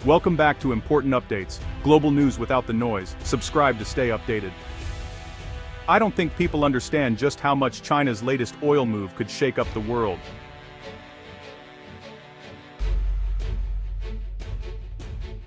Welcome back to Important Updates, global news without the noise. Subscribe to stay updated. I don't think people understand just how much China's latest oil move could shake up the world.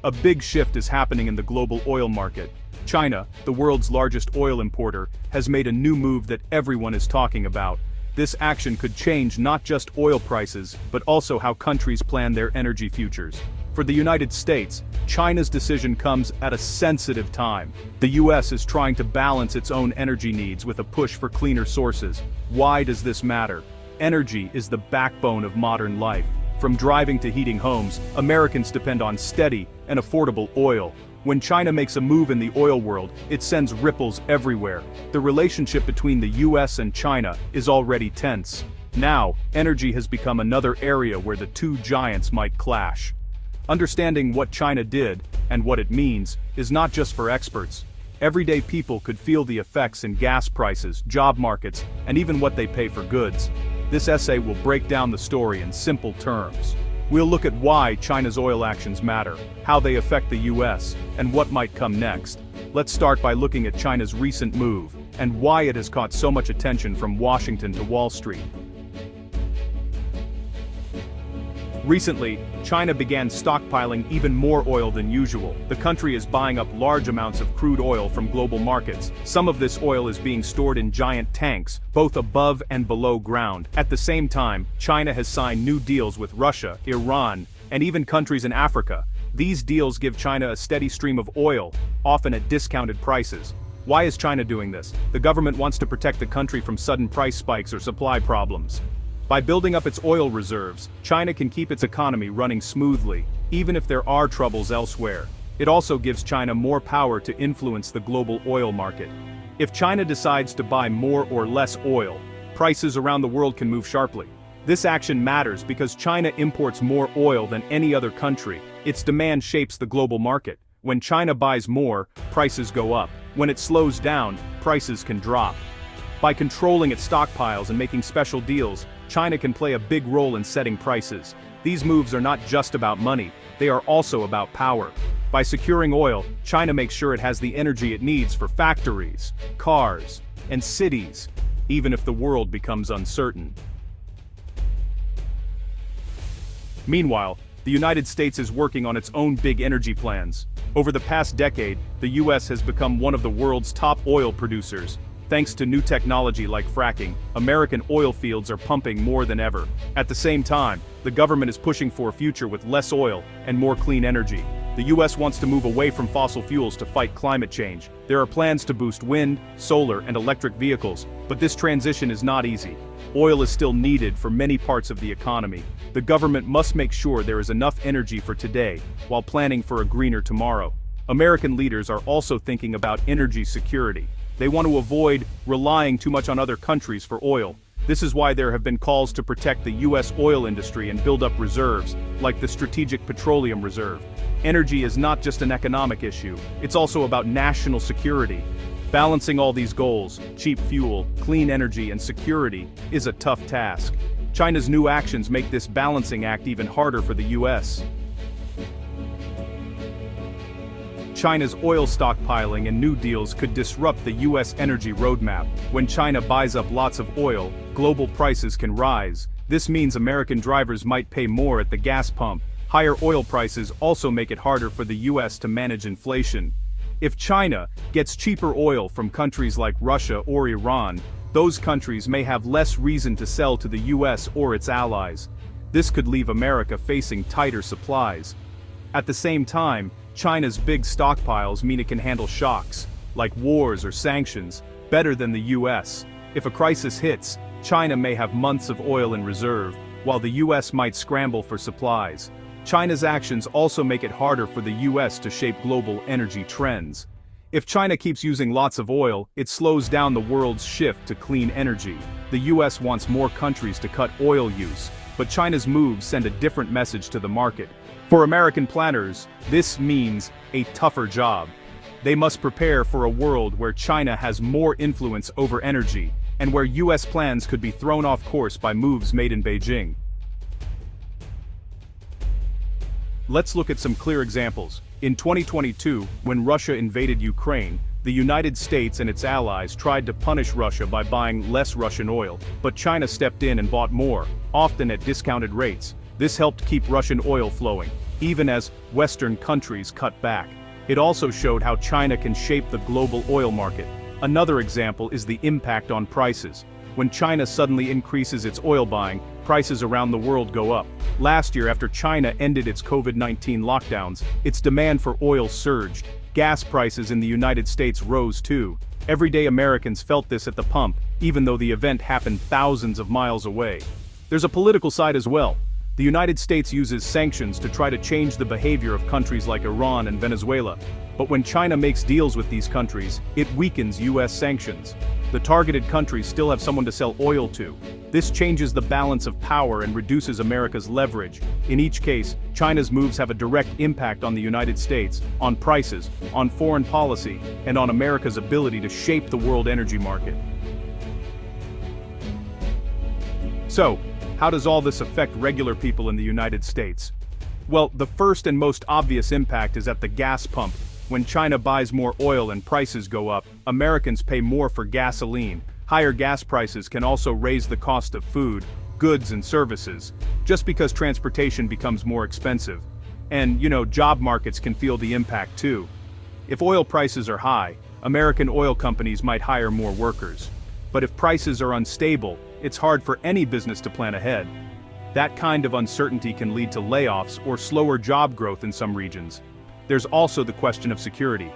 A big shift is happening in the global oil market. China, the world's largest oil importer, has made a new move that everyone is talking about. This action could change not just oil prices, but also how countries plan their energy futures. For the United States, China's decision comes at a sensitive time. The US is trying to balance its own energy needs with a push for cleaner sources. Why does this matter? Energy is the backbone of modern life. From driving to heating homes, Americans depend on steady and affordable oil. When China makes a move in the oil world, it sends ripples everywhere. The relationship between the US and China is already tense. Now, energy has become another area where the two giants might clash. Understanding what China did, and what it means, is not just for experts. Everyday people could feel the effects in gas prices, job markets, and even what they pay for goods. This essay will break down the story in simple terms. We'll look at why China's oil actions matter, how they affect the US, and what might come next. Let's start by looking at China's recent move, and why it has caught so much attention from Washington to Wall Street. Recently, China began stockpiling even more oil than usual. The country is buying up large amounts of crude oil from global markets. Some of this oil is being stored in giant tanks, both above and below ground. At the same time, China has signed new deals with Russia, Iran, and even countries in Africa. These deals give China a steady stream of oil, often at discounted prices. Why is China doing this? The government wants to protect the country from sudden price spikes or supply problems. By building up its oil reserves, China can keep its economy running smoothly, even if there are troubles elsewhere. It also gives China more power to influence the global oil market. If China decides to buy more or less oil, prices around the world can move sharply. This action matters because China imports more oil than any other country. Its demand shapes the global market. When China buys more, prices go up. When it slows down, prices can drop. By controlling its stockpiles and making special deals, China can play a big role in setting prices. These moves are not just about money, they are also about power. By securing oil, China makes sure it has the energy it needs for factories, cars, and cities, even if the world becomes uncertain. Meanwhile, the United States is working on its own big energy plans. Over the past decade, the US has become one of the world's top oil producers. Thanks to new technology like fracking, American oil fields are pumping more than ever. At the same time, the government is pushing for a future with less oil and more clean energy. The US wants to move away from fossil fuels to fight climate change. There are plans to boost wind, solar, and electric vehicles, but this transition is not easy. Oil is still needed for many parts of the economy. The government must make sure there is enough energy for today, while planning for a greener tomorrow. American leaders are also thinking about energy security. They want to avoid relying too much on other countries for oil. This is why there have been calls to protect the US oil industry and build up reserves, like the Strategic Petroleum Reserve. Energy is not just an economic issue, it's also about national security. Balancing all these goals, cheap fuel, clean energy, and security, is a tough task. China's new actions make this balancing act even harder for the US. China's oil stockpiling and new deals could disrupt the US energy roadmap. When China buys up lots of oil, global prices can rise. This means American drivers might pay more at the gas pump. Higher oil prices also make it harder for the US to manage inflation. If China gets cheaper oil from countries like Russia or Iran, those countries may have less reason to sell to the US or its allies. This could leave America facing tighter supplies. At the same time, China's big stockpiles mean it can handle shocks, like wars or sanctions, better than the US. If a crisis hits, China may have months of oil in reserve, while the US might scramble for supplies. China's actions also make it harder for the US to shape global energy trends. If China keeps using lots of oil, it slows down the world's shift to clean energy. The US wants more countries to cut oil use, but China's moves send a different message to the market. For American planners, this means a tougher job. They must prepare for a world where China has more influence over energy, and where US plans could be thrown off course by moves made in Beijing. Let's look at some clear examples. In 2022, when Russia invaded Ukraine, the United States and its allies tried to punish Russia by buying less Russian oil, but China stepped in and bought more, often at discounted rates. This helped keep Russian oil flowing, even as Western countries cut back. It also showed how China can shape the global oil market. Another example is the impact on prices. When China suddenly increases its oil buying, prices around the world go up. Last year, after China ended its COVID-19 lockdowns, its demand for oil surged. Gas prices in the United States rose too. Everyday Americans felt this at the pump, even though the event happened thousands of miles away. There's a political side as well. The United States uses sanctions to try to change the behavior of countries like Iran and Venezuela. But when China makes deals with these countries, it weakens US sanctions. The targeted countries still have someone to sell oil to. This changes the balance of power and reduces America's leverage. In each case, China's moves have a direct impact on the United States, on prices, on foreign policy, and on America's ability to shape the world energy market. So, how does all this affect regular people in the United States? Well, the first and most obvious impact is at the gas pump. When China buys more oil and prices go up, Americans pay more for gasoline. Higher gas prices can also raise the cost of food, goods and services, just because transportation becomes more expensive. And, job markets can feel the impact too. If oil prices are high, American oil companies might hire more workers. But if prices are unstable, it's hard for any business to plan ahead. That kind of uncertainty can lead to layoffs or slower job growth in some regions. There's also the question of security.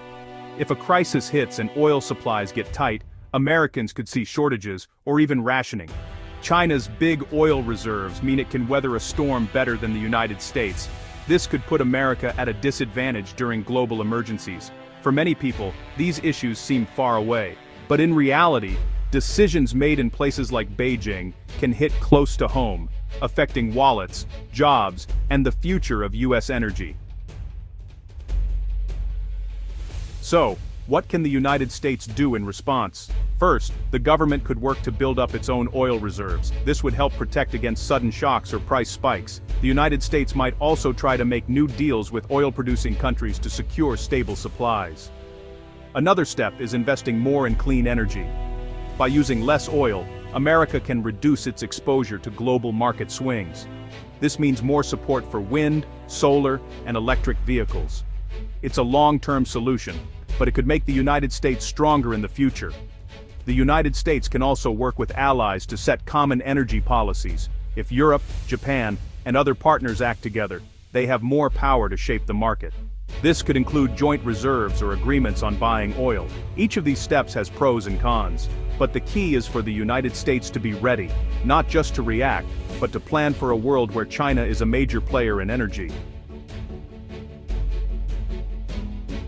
If a crisis hits and oil supplies get tight, Americans could see shortages or even rationing. China's big oil reserves mean it can weather a storm better than the United States. This could put America at a disadvantage during global emergencies. For many people, these issues seem far away. But in reality, decisions made in places like Beijing can hit close to home, affecting wallets, jobs, and the future of US energy. So, what can the United States do in response? First, the government could work to build up its own oil reserves. This would help protect against sudden shocks or price spikes. The United States might also try to make new deals with oil-producing countries to secure stable supplies. Another step is investing more in clean energy. By using less oil, America can reduce its exposure to global market swings. This means more support for wind, solar, and electric vehicles. It's a long-term solution, but it could make the United States stronger in the future. The United States can also work with allies to set common energy policies. If Europe, Japan, and other partners act together, they have more power to shape the market. This could include joint reserves or agreements on buying oil. Each of these steps has pros and cons, but the key is for the United States to be ready, not just to react, but to plan for a world where China is a major player in energy.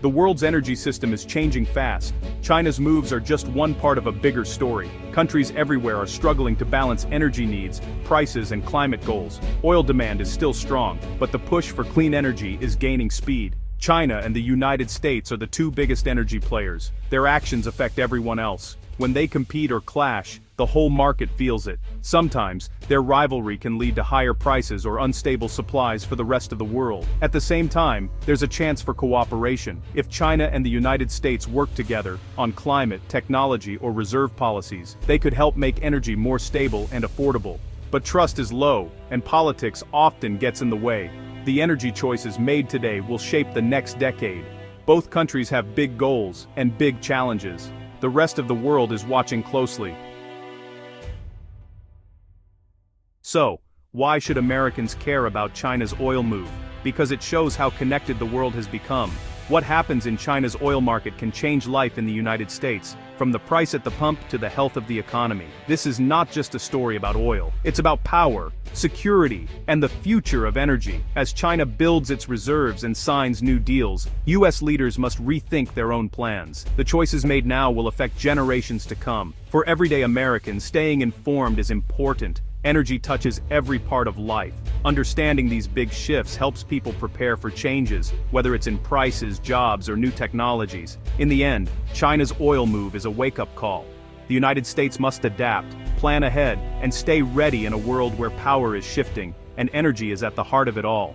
The world's energy system is changing fast. China's moves are just one part of a bigger story. Countries everywhere are struggling to balance energy needs, prices, and climate goals. Oil demand is still strong, but the push for clean energy is gaining speed. China and the United States are the two biggest energy players. Their actions affect everyone else. When they compete or clash, the whole market feels it. Sometimes, their rivalry can lead to higher prices or unstable supplies for the rest of the world. At the same time, there's a chance for cooperation. If China and the United States work together on climate, technology, or reserve policies, they could help make energy more stable and affordable. But trust is low, and politics often gets in the way. The energy choices made today will shape the next decade. Both countries have big goals and big challenges. The rest of the world is watching closely. So, why should Americans care about China's oil move? Because it shows how connected the world has become. What happens in China's oil market can change life in the United States, from the price at the pump to the health of the economy. This is not just a story about oil. It's about power, security, and the future of energy. As China builds its reserves and signs new deals, US leaders must rethink their own plans. The choices made now will affect generations to come. For everyday Americans, staying informed is important. Energy touches every part of life. Understanding these big shifts helps people prepare for changes, whether it's in prices, jobs, or new technologies. In the end, China's oil move is a wake-up call. The United States must adapt, plan ahead, and stay ready in a world where power is shifting, and energy is at the heart of it all.